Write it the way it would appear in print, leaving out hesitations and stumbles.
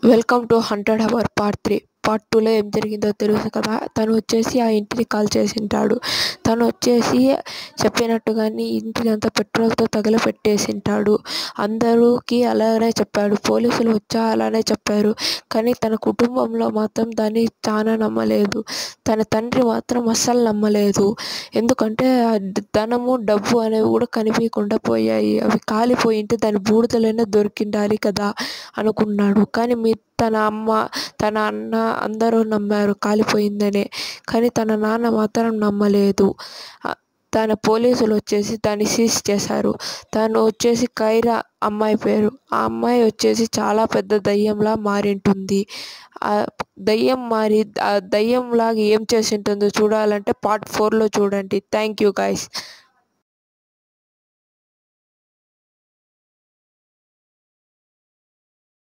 Welcome to 100 hour part 3. Part 2లో ఏం జరిగిందో తెలుసు కదా. తను వచ్చేసి ఆ ఇంటిని కాల్ చేసింటాడు. తను వచ్చేసి చెప్పినట్టుగానే ఇంటిని అంతా పెట్రోల్తో తగలపెట్టేసింటాడు. అందరూకి అలానే చెప్పాడు. పోలీసులు వచ్చా అలానే చెప్పారు. కానీ తన కుటుంబంలో మాత్రం దాన్ని చాలా నమ్మలేదు. తన తండ్రి మాత్రం అస్సలు నమ్మలేదు. ఎందుకంటే ధనము డబ్బు అనేవి కూడా కనిపించకుండా పోయాయి. అవి కాలిపోయింటే దాని బూడిదలైనా దొరికిండాలి కదా అనుకున్నాడు. కానీ తన అమ్మ, తన అన్న అందరూ నమ్మారు కాలిపోయిందనే. కానీ తన నాన్న మాత్రం నమ్మలేదు. తన పోలీసులు వచ్చేసి దాన్ని సీజ్ చేశారు. తను వచ్చేసి కైరా అమ్మాయి పేరు. ఆ అమ్మాయి వచ్చేసి చాలా పెద్ద దయ్యంలా మారింటుంది. ఆ దయ్యంలాగా ఏం చేసి ఉంటుందో చూడాలంటే పార్ట్ 4లో చూడండి. Thank you guys.